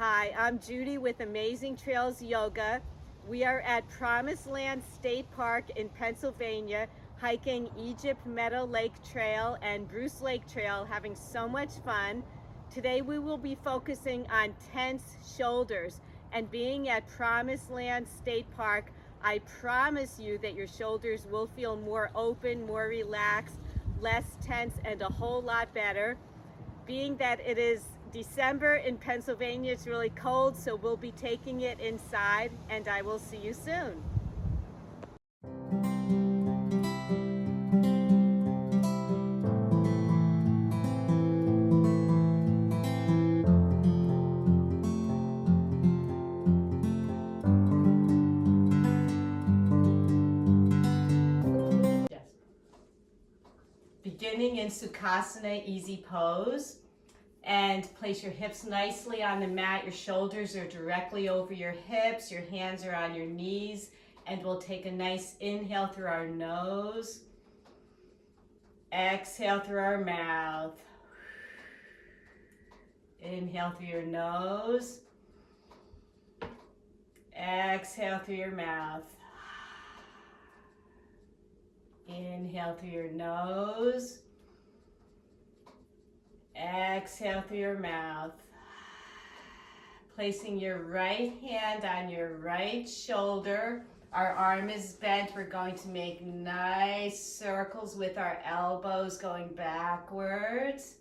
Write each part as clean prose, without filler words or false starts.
Hi, I'm Judy with Amazing Trails Yoga. We are at Promised Land State Park in Pennsylvania, hiking Egypt Meadow Lake Trail and Bruce Lake Trail, having so much fun. Today we will be focusing on tense shoulders, and being at Promised Land State Park, I promise you that your shoulders will feel more open, more relaxed, less tense, and a whole lot better. Being that it is December in Pennsylvania, it's really cold, so we'll be taking it inside, and I will see you soon. Yes. Beginning in Sukhasana, easy pose. And place your hips nicely on the mat. Your shoulders are directly over your hips. Your hands are on your knees. And we'll take a nice inhale through our nose. Exhale through our mouth. Inhale through your nose. Exhale through your mouth. Inhale through your nose. Exhale through your mouth. Placing your right hand on your right shoulder. Our arm is bent. We're going to make nice circles with our elbows going backwards.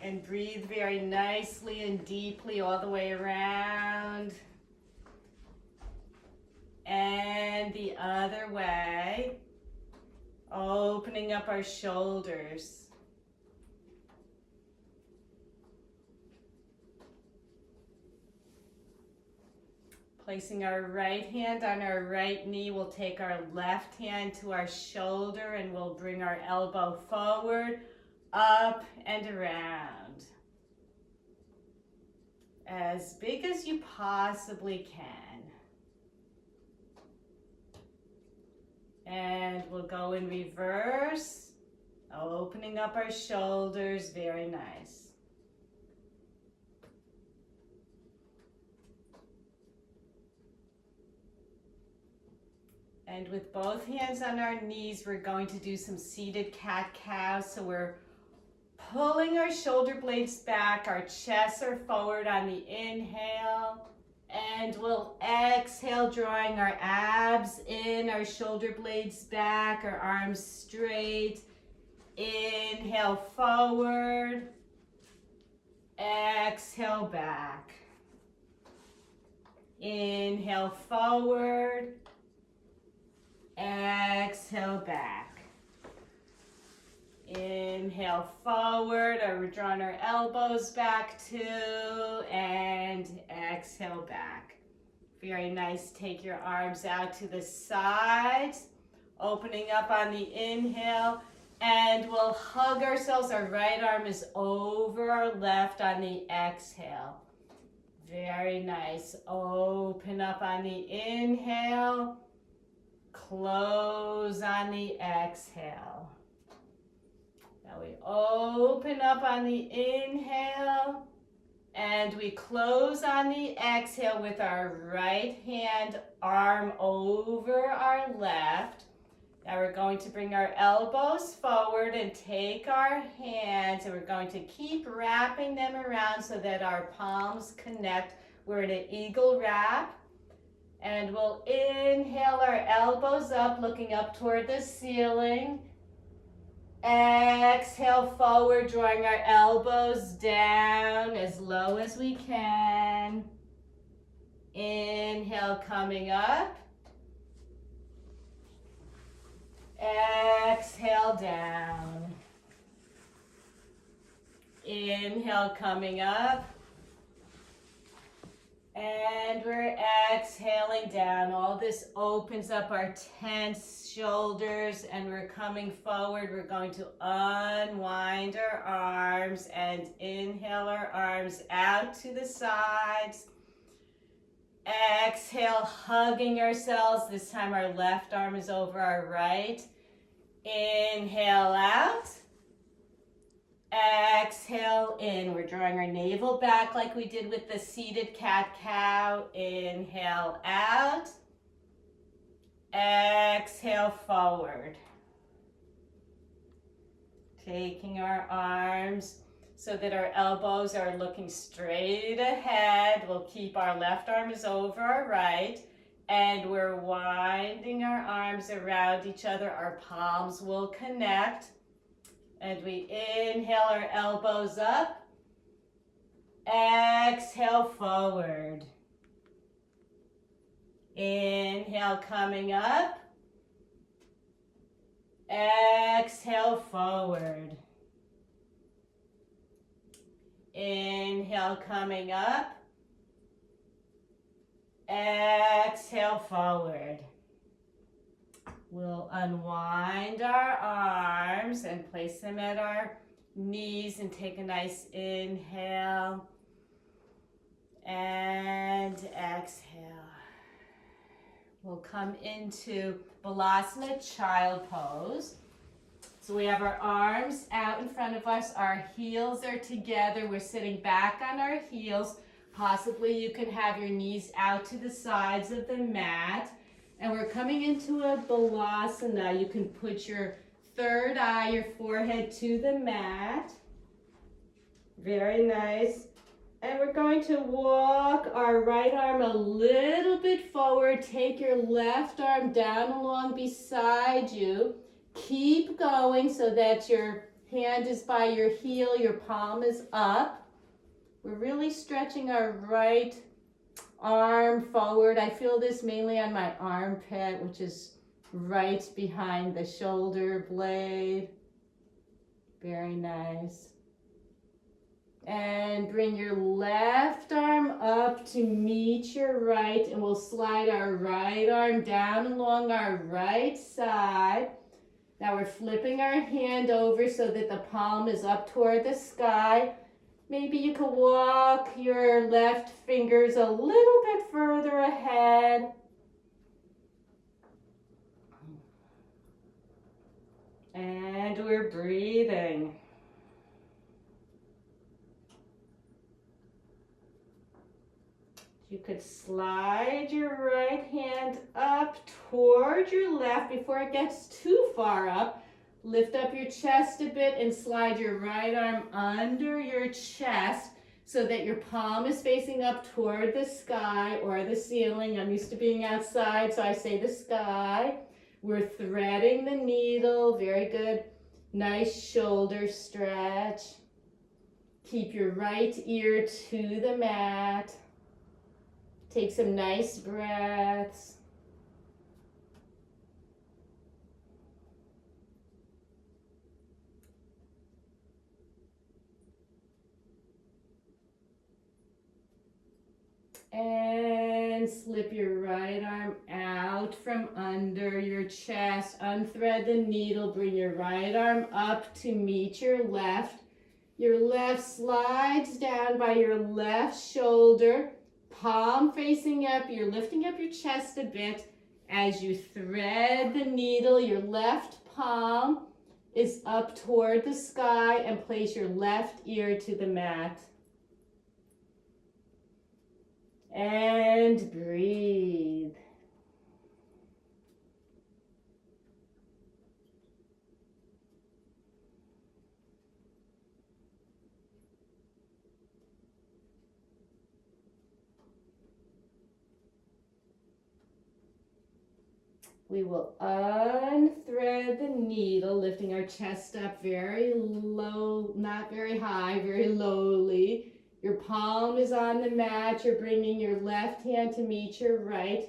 And breathe very nicely and deeply all the way around. And the other way. Opening up our shoulders. Placing our right hand on our right knee, we'll take our left hand to our shoulder and we'll bring our elbow forward, up and around. As big as you possibly can. And we'll go in reverse, opening up our shoulders, very nice. And with both hands on our knees, we're going to do some seated cat-cow. So we're pulling our shoulder blades back, our chests are forward on the inhale. And we'll exhale, drawing our abs in, our shoulder blades back, our arms straight. Inhale forward. Exhale back. Inhale forward. Exhale back. Inhale forward, we're drawing our elbows back too, and exhale back. Very nice. Take your arms out to the sides, opening up on the inhale, and we'll hug ourselves. Our right arm is over our left on the exhale. Very nice. Open up on the inhale, close on the exhale. Now we open up on the inhale and we close on the exhale with our right hand arm over our left. Now we're going to bring our elbows forward and take our hands and we're going to keep wrapping them around so that our palms connect. We're in an eagle wrap. And we'll inhale our elbows up, looking up toward the ceiling. Exhale forward, drawing our elbows down as low as we can. Inhale, coming up. Exhale, down. Inhale, coming up. And we're exhaling down. All this opens up our tense shoulders and we're coming forward. We're going to unwind our arms and inhale our arms out to the sides. Exhale, hugging ourselves. This time our left arm is over our right. Inhale out. Exhale in. We're drawing our navel back like we did with the seated cat-cow. Inhale out. Exhale forward. Taking our arms so that our elbows are looking straight ahead. We'll keep our left arms over our right. And we're winding our arms around each other. Our palms will connect. And we inhale our elbows up. Exhale forward. Inhale coming up. Exhale forward. Inhale coming up. Exhale forward. We'll unwind our arms and place them at our knees and take a nice inhale and exhale. We'll come into Balasana Child Pose. So we have our arms out in front of us, our heels are together, we're sitting back on our heels. Possibly you can have your knees out to the sides of the mat. And we're coming into a Balasana. You can put your third eye, your forehead to the mat. Very nice. And we're going to walk our right arm a little bit forward. Take your left arm down along beside you. Keep going so that your hand is by your heel, your palm is up. We're really stretching our right arm forward. I feel this mainly on my armpit, which is right behind the shoulder blade. Very nice. And bring your left arm up to meet your right, and we'll slide our right arm down along our right side. Now we're flipping our hand over so that the palm is up toward the sky. Maybe you can walk your left fingers a little bit further ahead. And we're breathing. You could slide your right hand up toward your left before it gets too far up. Lift up your chest a bit and slide your right arm under your chest so that your palm is facing up toward the sky or the ceiling. I'm used to being outside, so I say the sky. We're threading the needle. Very good. Nice shoulder stretch. Keep your right ear to the mat. Take some nice breaths. And slip your right arm out from under your chest. Unthread the needle. Bring your right arm up to meet your left. Your left slides down by your left shoulder. Palm facing up. You're lifting up your chest a bit. As you thread the needle, your left palm is up toward the sky, and place your left ear to the mat. And breathe. We will unthread the needle, lifting our chest up very low, not very high, very lowly. Your palm is on the mat. You're bringing your left hand to meet your right.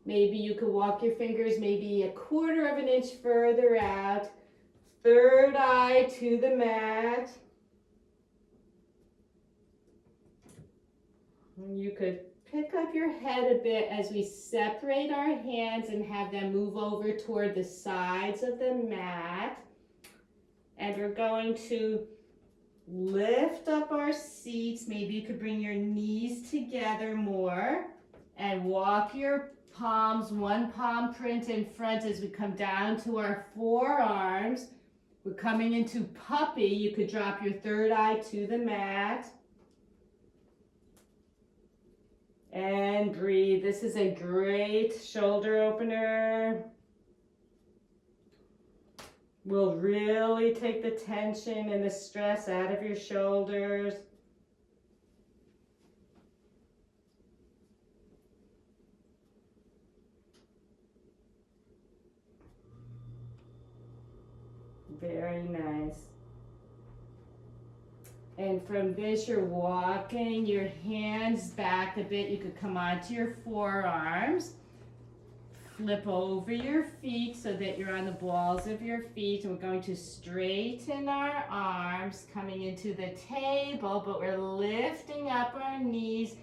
Maybe you could walk your fingers maybe a quarter of an inch further out. Third eye to the mat. And you could pick up your head a bit as we separate our hands and have them move over toward the sides of the mat. And we're going to lift up our seats. Maybe you could bring your knees together more and walk your palms, one palm print in front as we come down to our forearms. We're coming into puppy. You could drop your third eye to the mat. And breathe. This is a great shoulder opener. Will really take the tension and the stress out of your shoulders. Very nice. And from this, you're walking your hands back a bit. You could come onto your forearms. Flip over your feet so that you're on the balls of your feet. And we're going to straighten our arms, coming into the table, but we're lifting up our knees,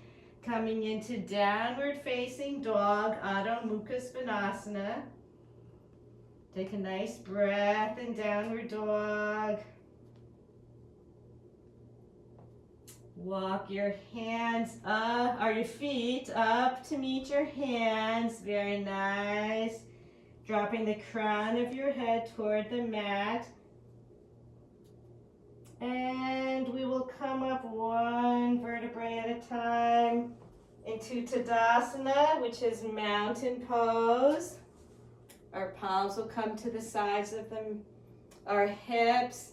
coming into downward facing dog, Adho Mukha Svanasana. Take a nice breath in downward dog. Walk your hands up, or your feet up to meet your hands. Very nice. Dropping the crown of your head toward the mat. And we will come up one vertebrae at a time into Tadasana, which is mountain pose. Our palms will come to the sides of our hips.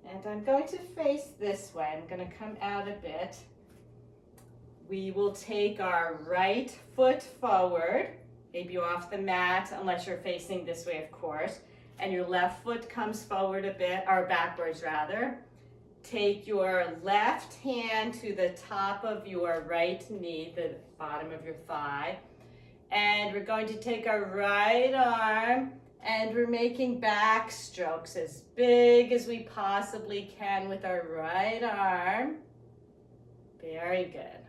And I'm going to face this way. I'm going to come out a bit. We will take our right foot forward, maybe off the mat, unless you're facing this way, of course. And your left foot comes forward a bit, or backwards rather. Take your left hand to the top of your right knee, the bottom of your thigh. And we're going to take our right arm and we're making back strokes as big as we possibly can with our right arm. Very good.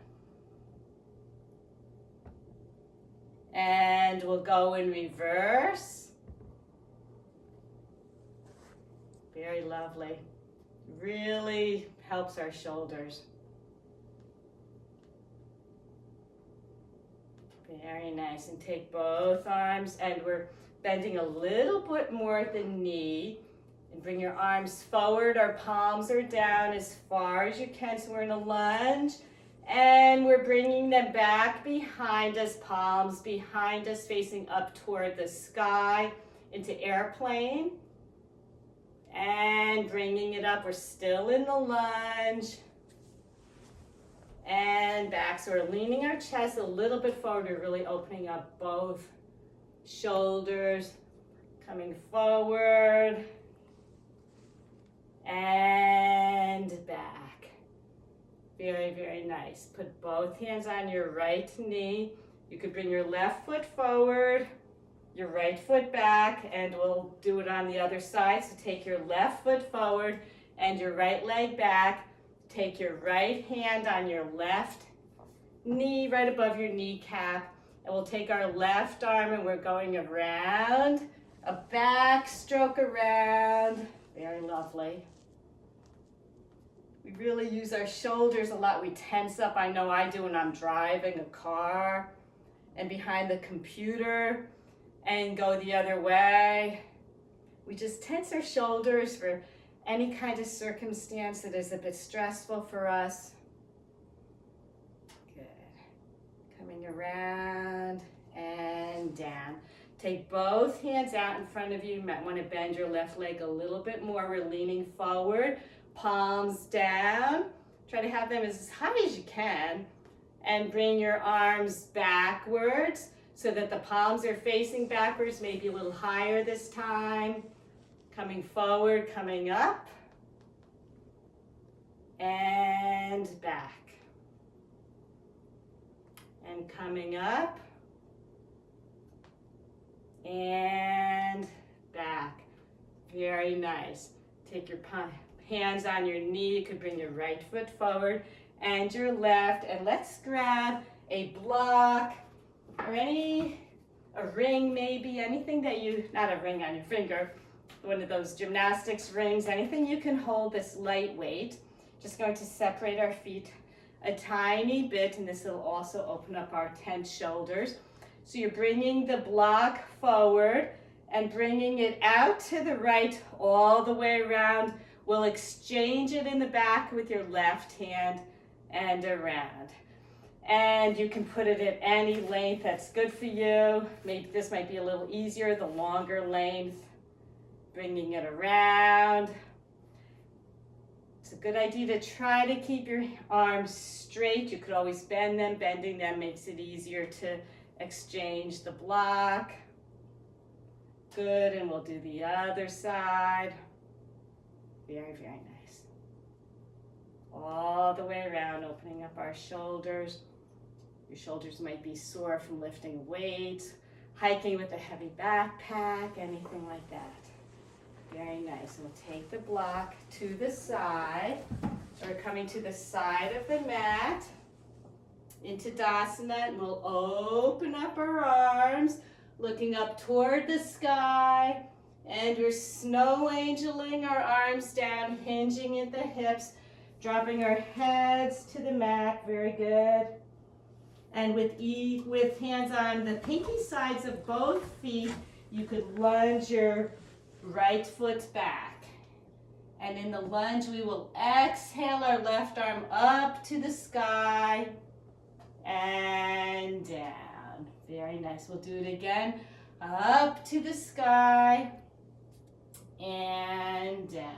And we'll go in reverse. Very lovely. Really helps our shoulders. Very nice. And take both arms, and we're bending a little bit more at the knee. And bring your arms forward. Our palms are down as far as you can, so we're in a lunge. And we're bringing them back behind us, palms behind us, facing up toward the sky into airplane. And bringing it up. We're still in the lunge. And back. So we're leaning our chest a little bit forward. We're really opening up both shoulders. Coming forward. And back. Very, very nice. Put both hands on your right knee. You could bring your left foot forward, your right foot back, and we'll do it on the other side. So take your left foot forward and your right leg back. Take your right hand on your left knee, right above your kneecap, and we'll take our left arm and we're going around, a back stroke around. Very lovely. We really use our shoulders a lot. We tense up. I know I do when I'm driving a car and behind the computer and go the other way. We just tense our shoulders for any kind of circumstance that is a bit stressful for us. Good. Coming around and down. Take both hands out in front of you. You might want to bend your left leg a little bit more. We're leaning forward, palms down. Try to have them as high as you can. And bring your arms backwards so that the palms are facing backwards, maybe a little higher this time. Coming forward, coming up, and back. And coming up, and back. Very nice. Take your hands on your knee. You could bring your right foot forward and your left. And let's grab a block or a ring maybe, anything that not a ring on your finger, one of those gymnastics rings, anything you can hold that's lightweight. Just going to separate our feet a tiny bit, and this will also open up our tense shoulders. So you're bringing the block forward, and bringing it out to the right all the way around. We'll exchange it in the back with your left hand and around. And you can put it at any length that's good for you. Maybe this might be a little easier, the longer length. Bringing it around. It's a good idea to try to keep your arms straight. You could always bend them. Bending them makes it easier to exchange the block. Good, and we'll do the other side. Very, very nice. All the way around, opening up our shoulders. Your shoulders might be sore from lifting weights, hiking with a heavy backpack, anything like that. Very nice. And we'll take the block to the side. So we're coming to the side of the mat into Dasana, and we'll open up our arms, looking up toward the sky, and we're snow angeling our arms down, hinging at the hips, dropping our heads to the mat. Very good. And with hands on the pinky sides of both feet, you could lunge your right foot back. And in the lunge, we will exhale our left arm up to the sky and down. Very nice. We'll do it again. Up to the sky and down.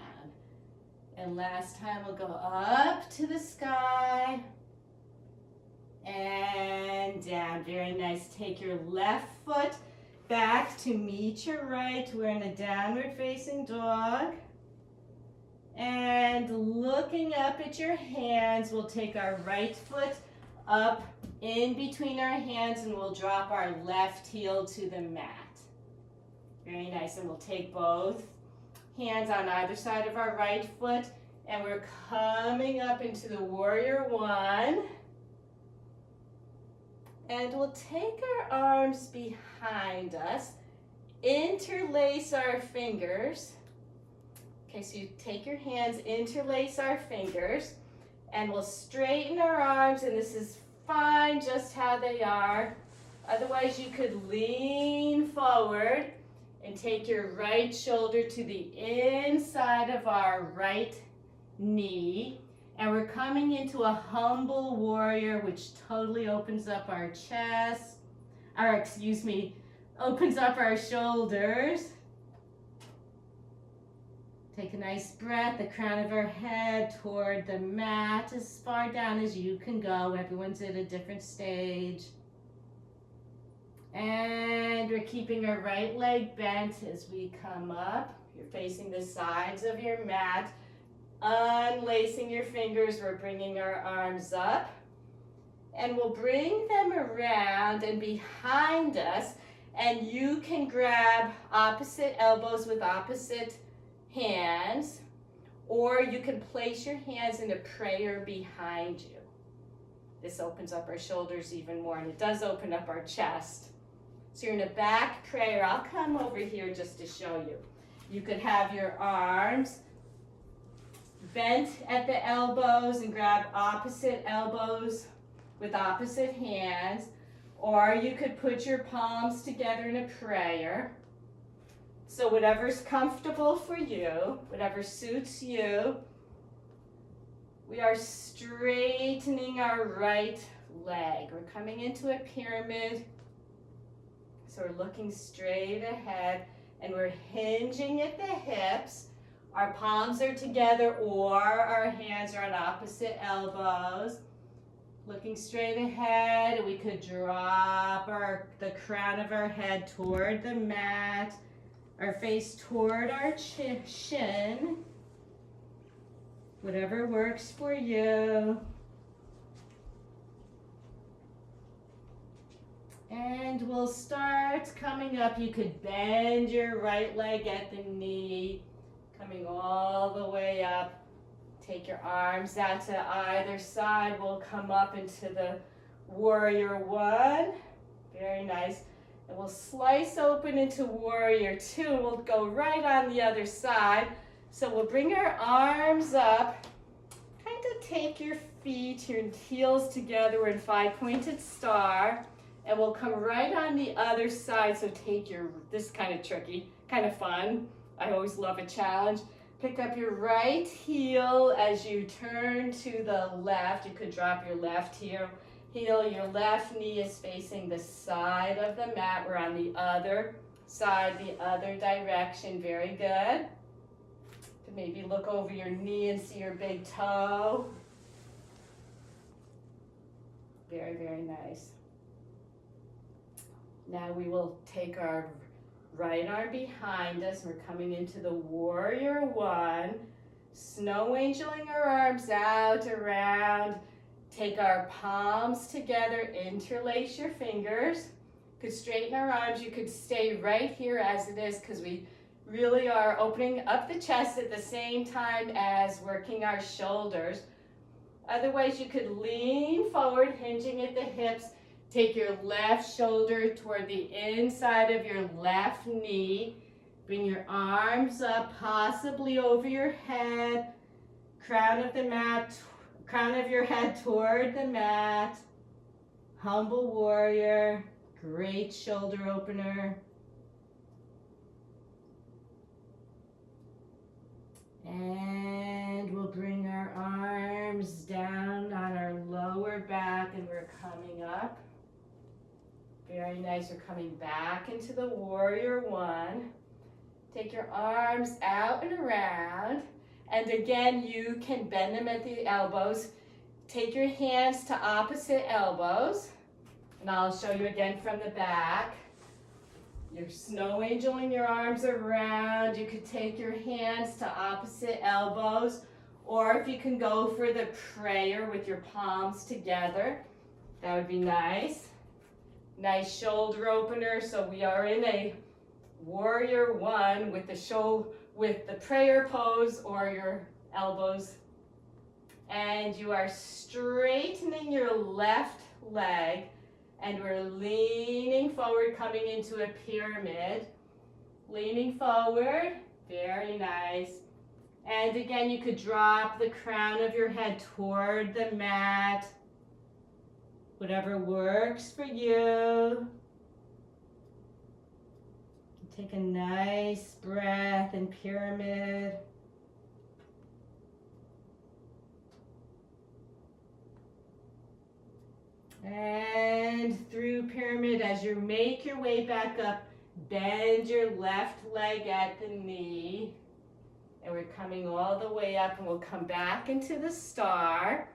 And last time we'll go up to the sky and down. Very nice. Take your left foot back to meet your right. We're in a downward facing dog. And looking up at your hands, we'll take our right foot up in between our hands and we'll drop our left heel to the mat. Very nice. And we'll take both hands on either side of our right foot and we're coming up into the warrior one. And we'll take our arms behind us, interlace our fingers. Okay, so you take your hands, interlace our fingers, and we'll straighten our arms, and this is fine just how they are. Otherwise, you could lean forward and take your right shoulder to the inside of our right knee. And we're coming into a humble warrior, which totally opens up our chest, opens up our shoulders. Take a nice breath, the crown of our head toward the mat, as far down as you can go. Everyone's at a different stage. And we're keeping our right leg bent as we come up. You're facing the sides of your mat. Unlacing your fingers, we're bringing our arms up. And we'll bring them around and behind us. And you can grab opposite elbows with opposite hands, or you can place your hands in a prayer behind you. This opens up our shoulders even more, and it does open up our chest. So you're in a back prayer. I'll come over here just to show you. You could have your arms bent at the elbows and grab opposite elbows with opposite hands, or you could put your palms together in a prayer. So whatever's comfortable for you, whatever suits you. We are straightening our right leg. We're coming into a pyramid. So we're looking straight ahead and we're hinging at the hips. Our palms are together or our hands are on opposite elbows. Looking straight ahead, we could drop the crown of our head toward the mat. Our face toward our shin, whatever works for you. And we'll start coming up. You could bend your right leg at the knee, coming all the way up. Take your arms out to either side. We'll come up into the warrior one. Very nice. And we'll slice open into warrior two, and we'll go right on the other side. So we'll bring our arms up, kind of take your feet, your heels together. We're in 5-pointed star. And we'll come right on the other side. So take your, this is kind of tricky, kind of fun. I always love a challenge. Pick up your right heel as you turn to the left. You could drop your left heel. Your left knee is facing the side of the mat. We're on the other side, the other direction. Very good. Maybe look over your knee and see your big toe. Very, very nice. Now we will take our right arm behind us. We're coming into the warrior one. Snow angeling our arms out, around. Take our palms together, interlace your fingers. You could straighten our arms. You could stay right here as it is because we really are opening up the chest at the same time as working our shoulders. Otherwise, you could lean forward, hinging at the hips. Take your left shoulder toward the inside of your left knee. Bring your arms up, possibly over your head. Crown of your head toward the mat. Humble warrior, great shoulder opener. And we'll bring our arms down on our lower back and we're coming up. Very nice, we're coming back into the warrior one. Take your arms out and around. And again, you can bend them at the elbows. Take your hands to opposite elbows. And I'll show you again from the back. You're snow angeling your arms around. You could take your hands to opposite elbows. Or if you can go for the prayer with your palms together, that would be nice. Nice shoulder opener. So we are in a warrior one with the prayer pose or your elbows. And you are straightening your left leg. And we're leaning forward, coming into a pyramid. Leaning forward, very nice. And again, you could drop the crown of your head toward the mat. Whatever works for you. Take a nice breath in pyramid. And through pyramid, as you make your way back up, bend your left leg at the knee. And we're coming all the way up and we'll come back into the star.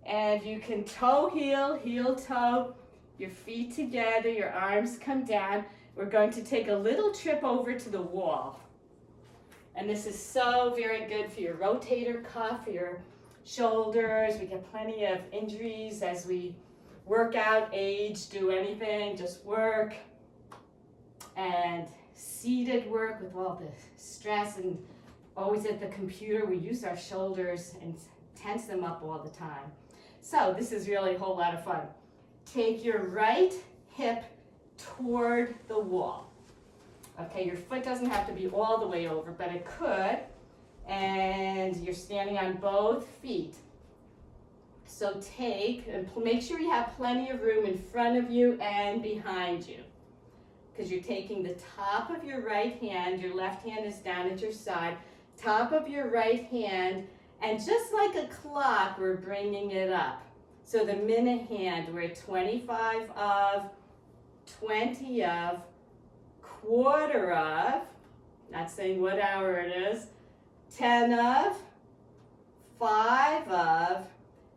And you can toe heel, heel toe, your feet together, your arms come down. We're going to take a little trip over to the wall. And this is so very good for your rotator cuff, for your shoulders. We get plenty of injuries as we work out, age, do anything, just work. And seated work with all the stress and always at the computer, we use our shoulders and tense them up all the time. So this is really a whole lot of fun. Take your right hip toward the wall. Okay, your foot doesn't have to be all the way over, but it could. And you're standing on both feet. So take, and make sure you have plenty of room in front of you and behind you. Because you're taking the top of your right hand, your left hand is down at your side, top of your right hand, and just like a clock, we're bringing it up. So the minute hand, we're at 25 of, 20 of, quarter of, not saying what hour it is, 10 of, 5 of,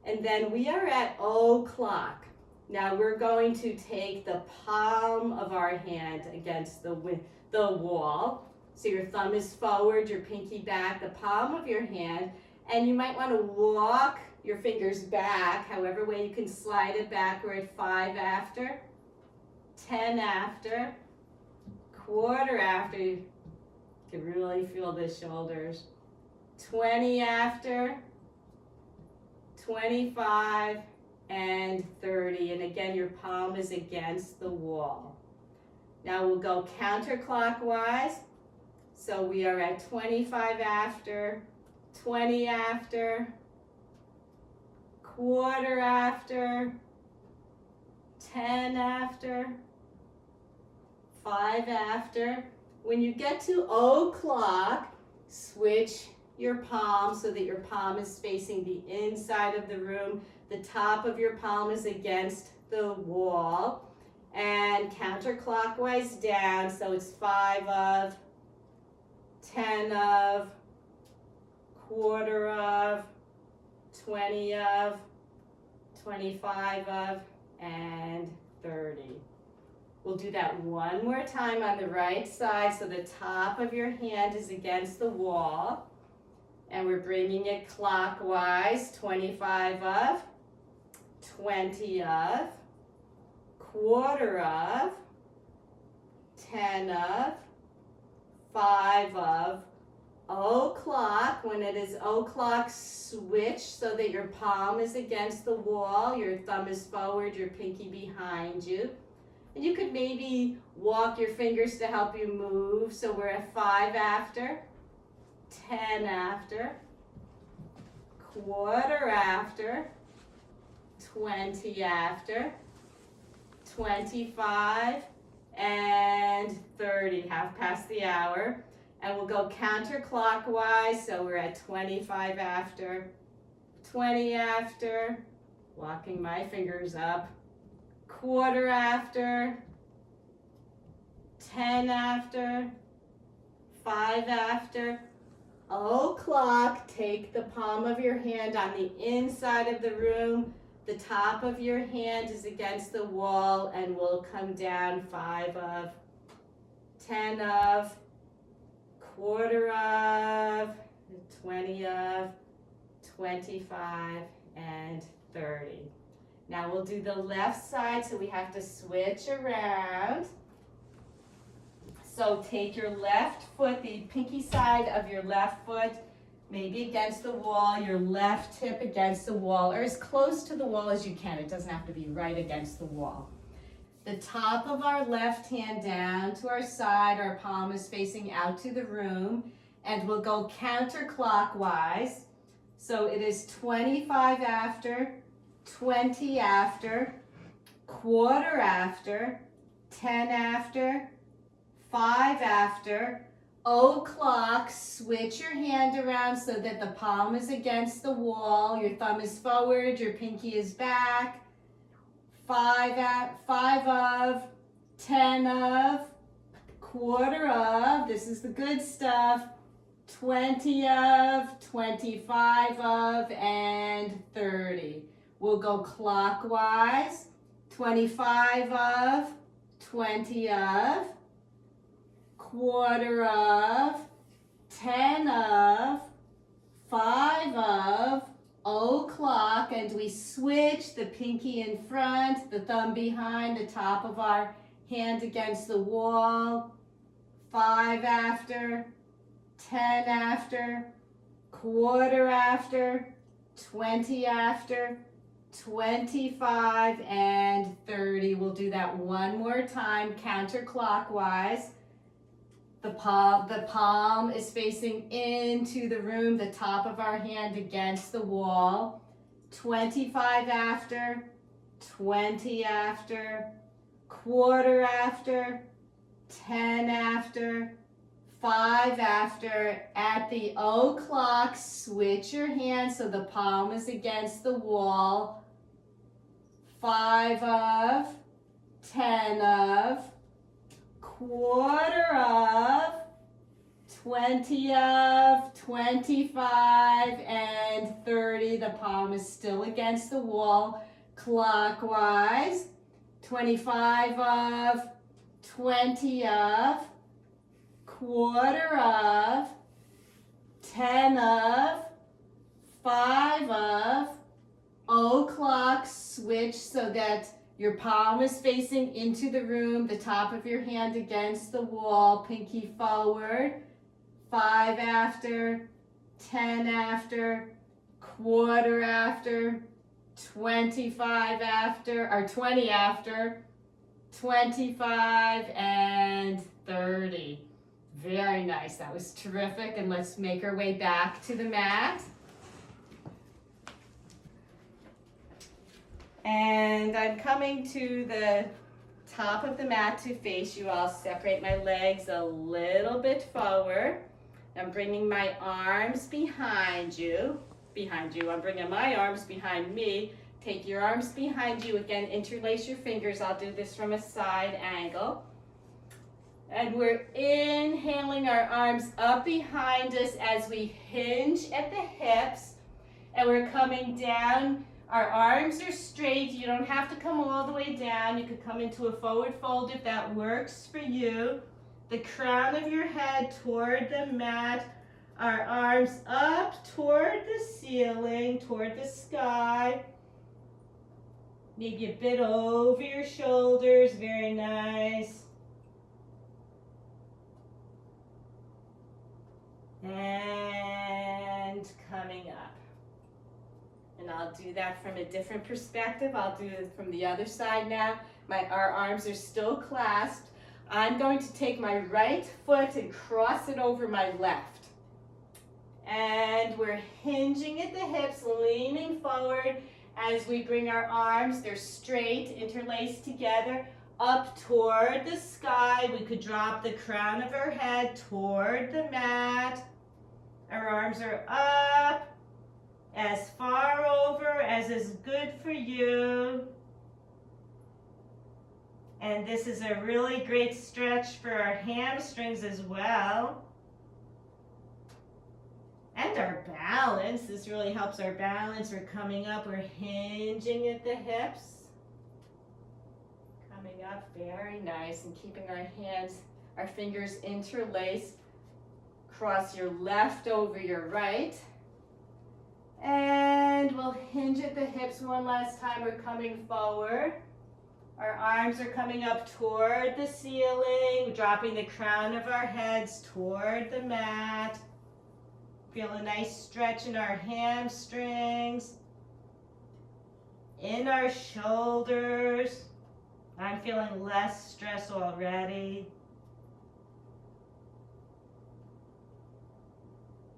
and then we are at o'clock. Now we're going to take the palm of our hand against the wall. So your thumb is forward, your pinky back, the palm of your hand, and you might want to walk your fingers back, however way you can slide it back. We're at 5 after, 10 after, quarter after. You can really feel the shoulders. 20 after, 25, and 30. And again, your palm is against the wall. Now we'll go counterclockwise. So we are at 25 after, 20 after, quarter after, 10 after, 5 after. When you get to o'clock, switch your palm so that your palm is facing the inside of the room. The top of your palm is against the wall. And counterclockwise down, so it's 5 of, 10 of, quarter of, 20 of, 25 of, and 30. We'll do that one more time on the right side, so the top of your hand is against the wall. And we're bringing it clockwise, 25 of, 20 of, quarter of, 10 of, 5 of, o'clock. When it is o'clock, switch so that your palm is against the wall, your thumb is forward, your pinky behind you. And you could maybe walk your fingers to help you move. So we're at 5 after, 10 after, quarter after, 20 after, 25, and 30, half past the hour. And we'll go counterclockwise, so we're at 25 after, 20 after, walking my fingers up, quarter after, 10 after, 5 after, o'clock. Take the palm of your hand on the inside of the room. The top of your hand is against the wall, and we'll come down 5 of, 10 of, quarter of, 20 of, 25, and 30. Now we'll do the left side, so we have to switch around. So take your left foot, the pinky side of your left foot, maybe against the wall, your left hip against the wall, or as close to the wall as you can. It doesn't have to be right against the wall. The top of our left hand down to our side, our palm is facing out to the room, and we'll go counterclockwise. So it is 25 after, 20 after, quarter after, 10 after, 5 after, o'clock. Switch your hand around so that the palm is against the wall, your thumb is forward, your pinky is back. 5 of, 10 of, quarter of, this is the good stuff, 20 of, 25 of, and 30. We'll go clockwise, 25 of, 20 of, quarter of, 10 of, 5 of, o'clock, and we switch the pinky in front, the thumb behind, the top of our hand against the wall. 5 after, 10 after, quarter after, 20 after, 25, and 30. We'll do that one more time, counterclockwise. The palm is facing into the room, the top of our hand against the wall. 25 after, 20 after, quarter after, 10 after, 5 after. At the o'clock, switch your hands so the palm is against the wall. 5 of, 10 of, quarter of, 20 of, 25, and 30. The palm is still against the wall. Clockwise, 25 of, 20 of, quarter of, 10 of, 5 of, o'clock. Switch so that your palm is facing into the room, the top of your hand against the wall, pinky forward. 5 after, 10 after, quarter after, 25 after, or 20 after, 25, and 30. Very nice. That was terrific. And let's make our way back to the mat. And I'm coming to the top of the mat to face you. I'll separate my legs a little bit forward. I'm bringing my arms behind you. I'm bringing my arms behind me. Take your arms behind you. Again, interlace your fingers. I'll do this from a side angle. And we're inhaling our arms up behind us as we hinge at the hips. And we're coming down. Our arms are straight. You don't have to come all the way down. You could come into a forward fold if that works for you. The crown of your head toward the mat. Our arms up toward the ceiling, toward the sky. Maybe a bit over your shoulders. Very nice. And coming up. And I'll do that from a different perspective. I'll do it from the other side now. Our arms are still clasped. I'm going to take my right foot and cross it over my left. And we're hinging at the hips, leaning forward as we bring our arms, they're straight, interlaced together, up toward the sky. We could drop the crown of our head toward the mat. Our arms are up, as far over as is good for you. And this is a really great stretch for our hamstrings as well. And our balance. This really helps our balance. We're coming up, we're hinging at the hips. Coming up, very nice, and keeping our fingers interlaced. Cross your left over your right. And we'll hinge at the hips one last time. We're coming forward. Our arms are coming up toward the ceiling, dropping the crown of our heads toward the mat. Feel a nice stretch in our hamstrings, in our shoulders. I'm feeling less stress already.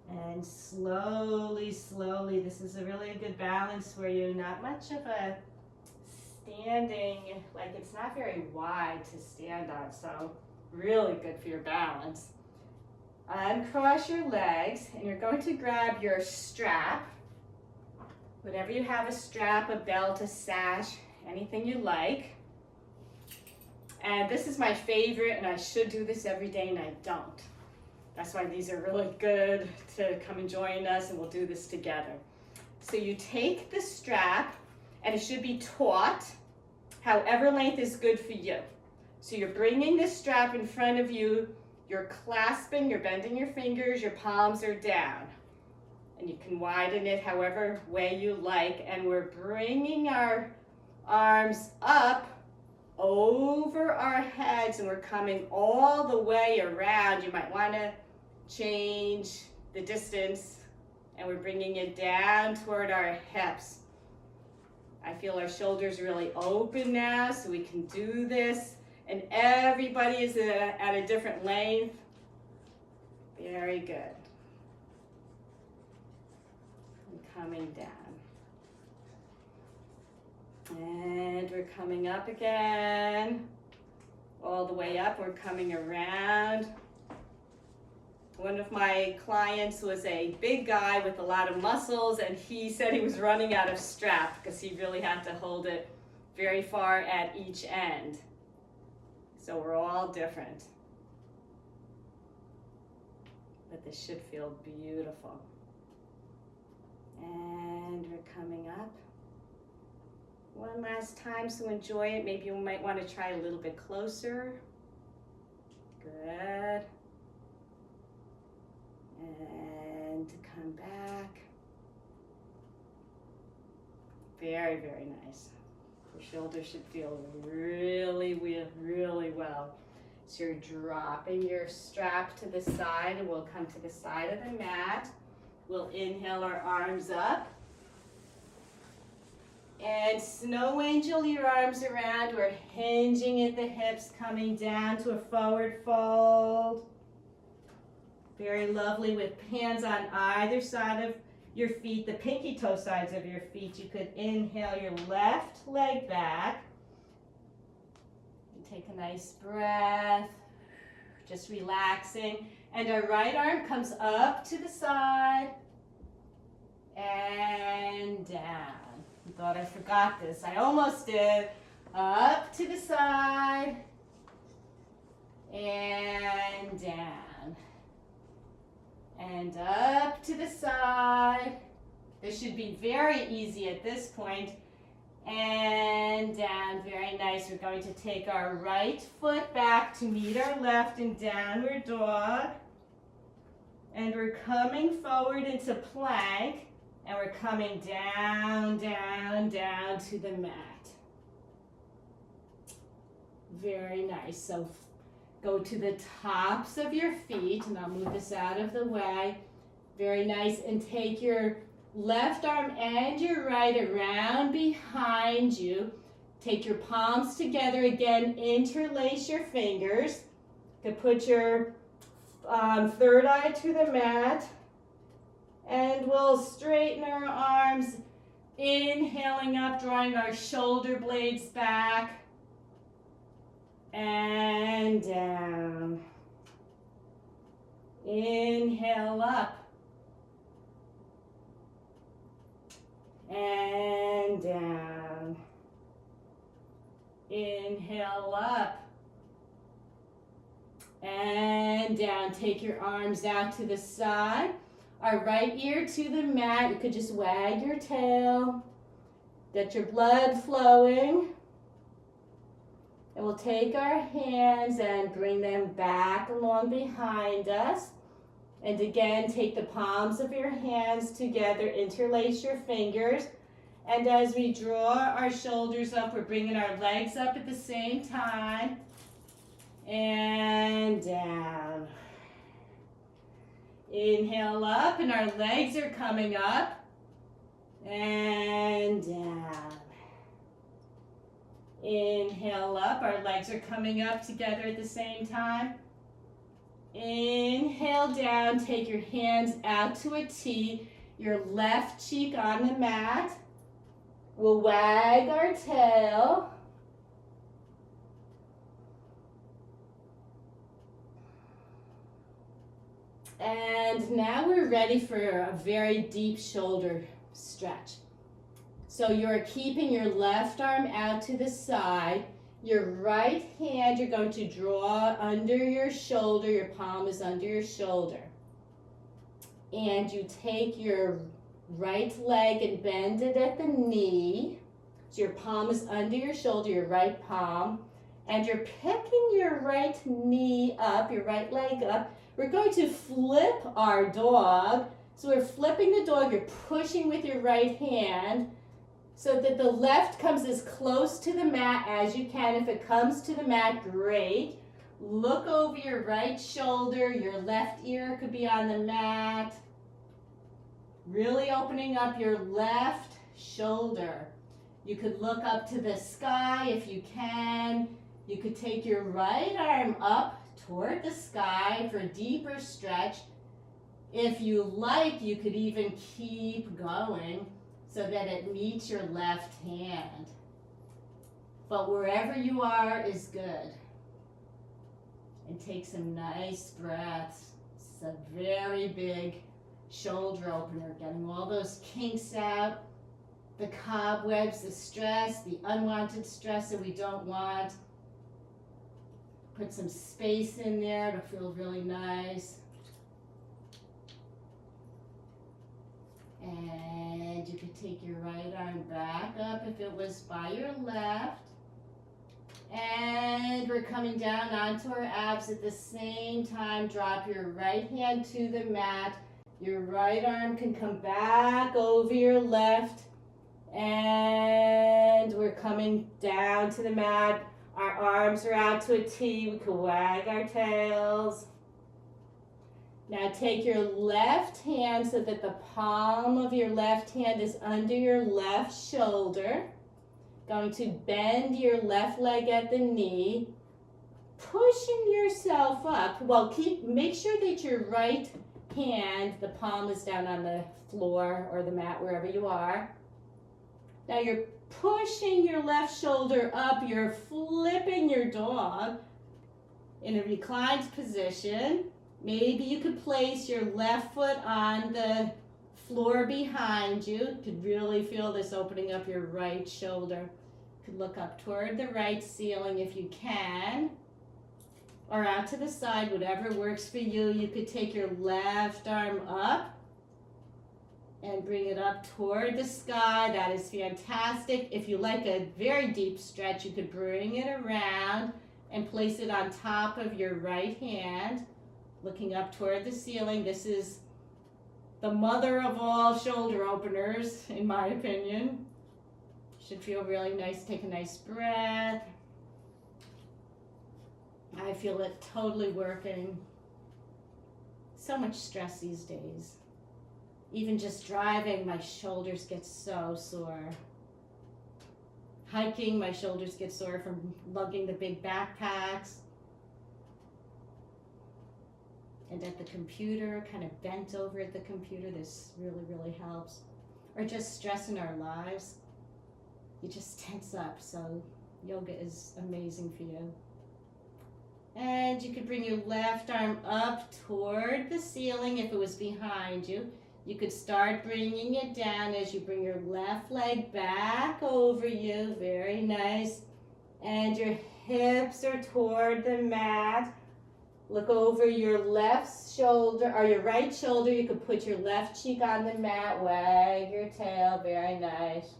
And slowly, slowly, this is a really good balance for you. Not much of a standing, like it's not very wide to stand on, so really good for your balance. Uncross your legs, and you're going to grab your strap. Whatever you have, a strap, a belt, a sash, anything you like. And this is my favorite, and I should do this every day, and I don't. That's why these are really good to come and join us, and we'll do this together. So you take the strap, and it should be taut, however length is good for you. So you're bringing the strap in front of you, you're clasping, you're bending your fingers, your palms are down. And you can widen it however way you like, and we're bringing our arms up over our heads, and we're coming all the way around. You might want to change the distance, and we're bringing it down toward our hips. I feel our shoulders really open now, so we can do this. And everybody is at a different length. Very good. And coming down. And we're coming up again. All the way up, we're coming around. One of my clients was a big guy with a lot of muscles, and he said he was running out of strap because he really had to hold it very far at each end. So we're all different. But this should feel beautiful. And we're coming up. One last time, so enjoy it. Maybe you might want to try a little bit closer. Good. And come back. Very, very nice. Your shoulders should feel really, really well. So you're dropping your strap to the side, and we'll come to the side of the mat. We'll inhale our arms up. And snow angel your arms around. We're hinging at the hips, coming down to a forward fold. Very lovely with hands on either side of your feet, the pinky toe sides of your feet. You could inhale your left leg back. And take a nice breath, just relaxing. And our right arm comes up to the side and down. I thought I forgot this. I almost did. Up to the side and down. And up to the side. This should be very easy at this point. And down, very nice. We're going to take our right foot back to meet our left in downward dog. And we're coming forward into plank. And we're coming down, down, down to the mat. Very nice. So go to the tops of your feet, and I'll move this out of the way. Very nice. And take your left arm and your right around behind you. Take your palms together again. Interlace your fingers. You can put your third eye to the mat. And we'll straighten our arms. Inhaling up, drawing our shoulder blades back. And down. Inhale up. And down. Inhale up. And down. Take your arms out to the side. Our right ear to the mat. You could just wag your tail. Get your blood flowing. And we'll take our hands and bring them back along behind us. And again, take the palms of your hands together, interlace your fingers. And as we draw our shoulders up, we're bringing our legs up at the same time. And down. Inhale up, and our legs are coming up. And down. Inhale up, our legs are coming up together at the same time. Inhale down, take your hands out to a T, your left cheek on the mat. We'll wag our tail. And now we're ready for a very deep shoulder stretch. So you're keeping your left arm out to the side. Your right hand you're going to draw under your shoulder. Your palm is under your shoulder. And you take your right leg and bend it at the knee. So your palm is under your shoulder, your right palm. And you're picking your right knee up, your right leg up. We're going to flip our dog. So we're flipping the dog. You're pushing with your right hand, so that the left comes as close to the mat as you can. If it comes to the mat, great. Look over your right shoulder. Your left ear could be on the mat. Really opening up your left shoulder. You could look up to the sky if you can. You could take your right arm up toward the sky for a deeper stretch. If you like, you could even keep going so that it meets your left hand. But wherever you are is good. And take some nice breaths. It's a very big shoulder opener, getting all those kinks out, the cobwebs, the stress, the unwanted stress that we don't want. Put some space in there to feel really nice. And you could take your right arm back up if it was by your left. And we're coming down onto our abs at the same time. Drop your right hand to the mat. Your right arm can come back over your left. And we're coming down to the mat. Our arms are out to a T. We can wag our tails. Now take your left hand so that the palm of your left hand is under your left shoulder. Going to bend your left leg at the knee. Pushing yourself up. Well, make sure that your right hand, the palm is down on the floor or the mat, wherever you are. Now you're pushing your left shoulder up, you're flipping your dog in a reclined position. Maybe you could place your left foot on the floor behind you. You could really feel this opening up your right shoulder. You could look up toward the right ceiling if you can, or out to the side, whatever works for you. You could take your left arm up and bring it up toward the sky. That is fantastic. If you like a very deep stretch, you could bring it around and place it on top of your right hand, looking up toward the ceiling. This is the mother of all shoulder openers, in my opinion. Should feel really nice. Take a nice breath. I feel it totally working. So much stress these days. Even just driving, my shoulders get so sore. Hiking, my shoulders get sore from lugging the big backpacks. And at the computer, kind of bent over at the computer, this really, really helps. Or just stress in our lives. You just tense up, so yoga is amazing for you. And you could bring your left arm up toward the ceiling if it was behind you. You could start bringing it down as you bring your left leg back over you. Very nice. And your hips are toward the mat. Look over your left shoulder, or your right shoulder. You could put your left cheek on the mat. Wag your tail. Very nice.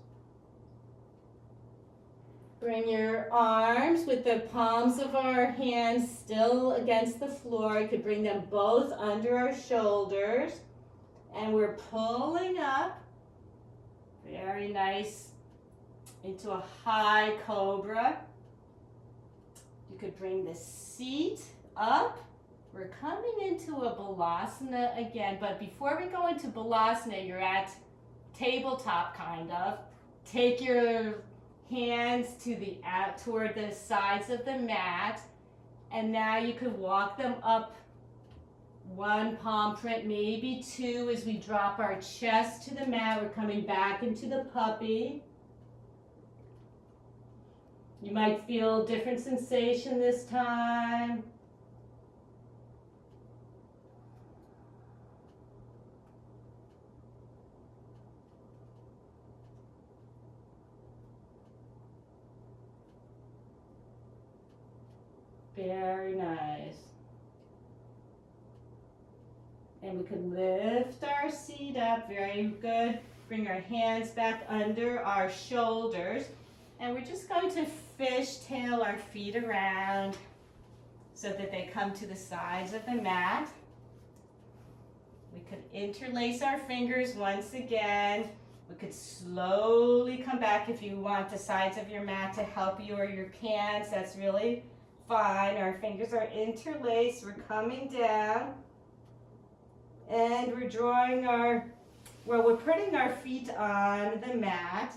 Bring your arms with the palms of our hands still against the floor. You could bring them both under our shoulders. And we're pulling up. Very nice. Into a high cobra. You could bring the seat up. We're coming into a balasana again. But before we go into balasana, you're at tabletop kind of. Take your hands to the toward the sides of the mat, and now you could walk them up one palm print, maybe two, as we drop our chest to the mat. We're coming back into the puppy. You might feel a different sensation this time. Very nice. And we can lift our seat up. Very good. Bring our hands back under our shoulders. And we're just going to fishtail our feet around so that they come to the sides of the mat. We could interlace our fingers once again. We could slowly come back if you want the sides of your mat to help you, or your pants. That's really fine. Our fingers are interlaced. We're coming down. And we're drawing we're putting our feet on the mat.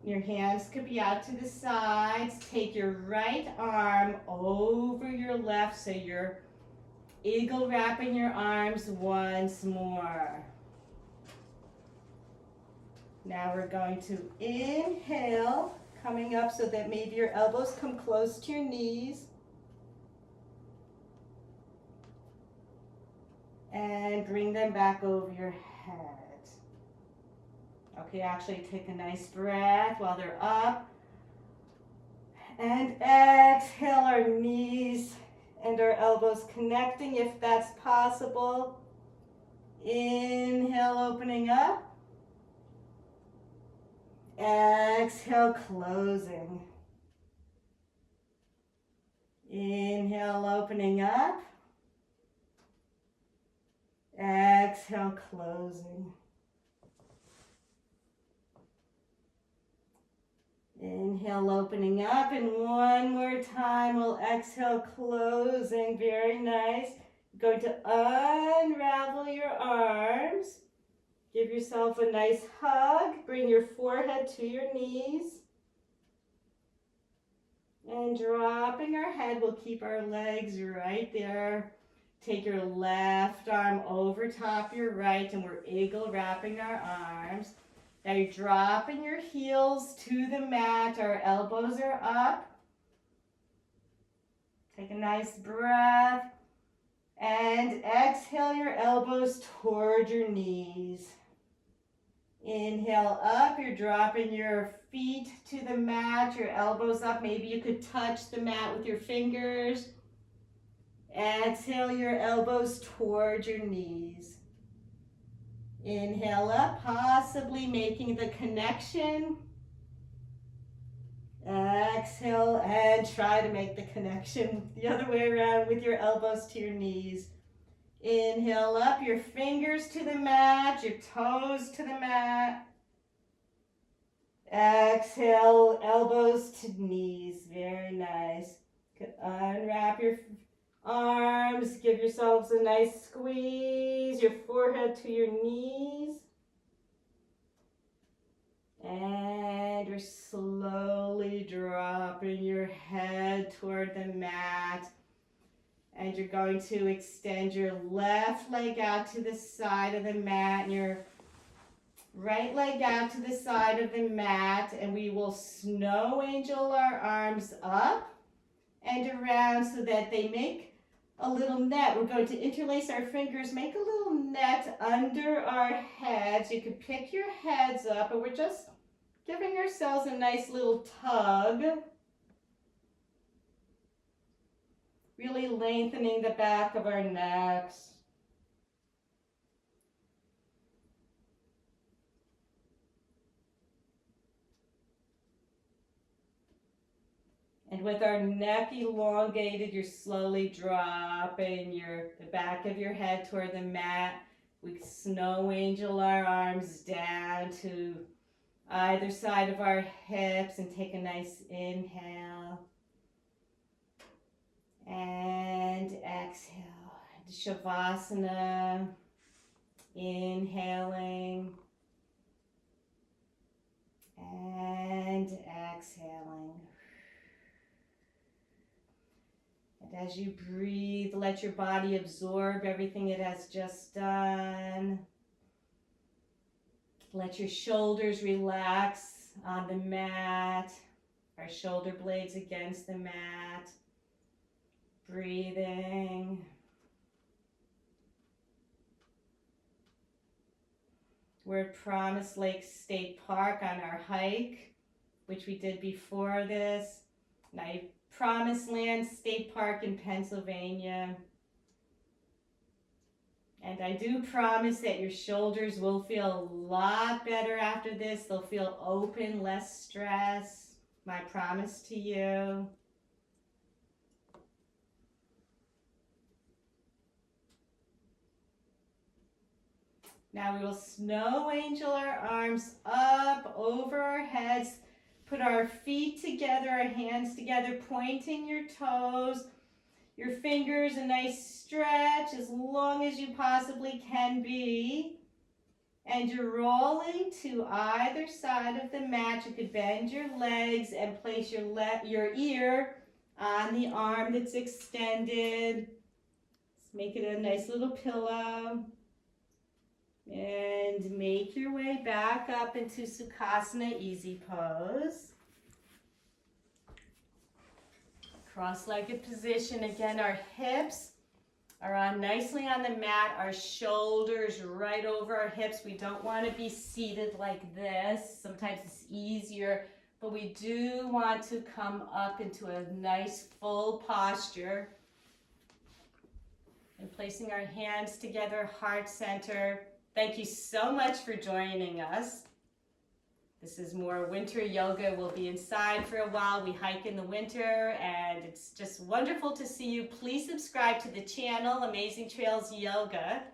Your hands could be out to the sides. Take your right arm over your left, so you're eagle wrapping your arms once more. Now we're going to inhale, coming up so that maybe your elbows come close to your knees. And bring them back over your head. Okay, actually take a nice breath while they're up. And exhale, our knees and our elbows connecting if that's possible. Inhale, opening up. Exhale, closing. Inhale, opening up. Exhale, closing. Inhale, opening up, and one more time, we'll exhale, closing. Very nice. Going to unravel your arms. Give yourself a nice hug. Bring your forehead to your knees. And dropping our head, we'll keep our legs right there. Take your left arm over top your right, and we're eagle wrapping our arms. Now you're dropping your heels to the mat. Our elbows are up. Take a nice breath. And exhale your elbows toward your knees. Inhale up, you're dropping your feet to the mat, your elbows up. Maybe you could touch the mat with your fingers. Exhale your elbows toward your knees. Inhale up, possibly making the connection. Exhale and try to make the connection the other way around with your elbows to your knees. Inhale up, your fingers to the mat, your toes to the mat. Exhale, elbows to knees. Very nice. Unwrap your arms, give yourselves a nice squeeze, your forehead to your knees. And you're slowly dropping your head toward the mat. And you're going to extend your left leg out to the side of the mat and your right leg out to the side of the mat. And we will snow angel our arms up and around so that they make a little net. We're going to interlace our fingers, make a little net under our heads. You can pick your heads up, and we're just giving ourselves a nice little tug. Really lengthening the back of our necks. And with our neck elongated, you're slowly dropping the back of your head toward the mat. We snow angel our arms down to either side of our hips and take a nice inhale. And exhale. Shavasana. Inhaling. And exhaling. And as you breathe, let your body absorb everything it has just done. Let your shoulders relax on the mat. Our shoulder blades against the mat. Breathing. We're at Promise Lake State Park on our hike, which we did before this. Now, Promised Land State Park in Pennsylvania. And I do promise that your shoulders will feel a lot better after this. They'll feel open, less stress. My promise to you. Now we will snow angel our arms up over our heads. Put our feet together, our hands together, pointing your toes. Your fingers, a nice stretch as long as you possibly can be. And you're rolling to either side of the mat. You could bend your legs and place your ear on the arm that's extended. Let's make it a nice little pillow. And make your way back up into Sukhasana Easy Pose. Cross-legged position. Again, our hips are on nicely on the mat. Our shoulders right over our hips. We don't want to be seated like this. Sometimes it's easier, but we do want to come up into a nice full posture. And placing our hands together, heart center. Thank you so much for joining us. This is more winter yoga. We'll be inside for a while. We hike in the winter, and it's just wonderful to see you. Please subscribe to the channel, Amazing Trails Yoga.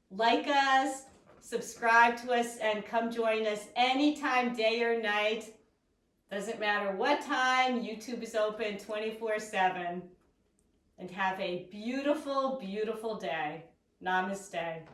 Like us, subscribe to us, and come join us anytime, day or night. Doesn't matter what time. YouTube is open 24/7. And have a beautiful, beautiful day. Namaste.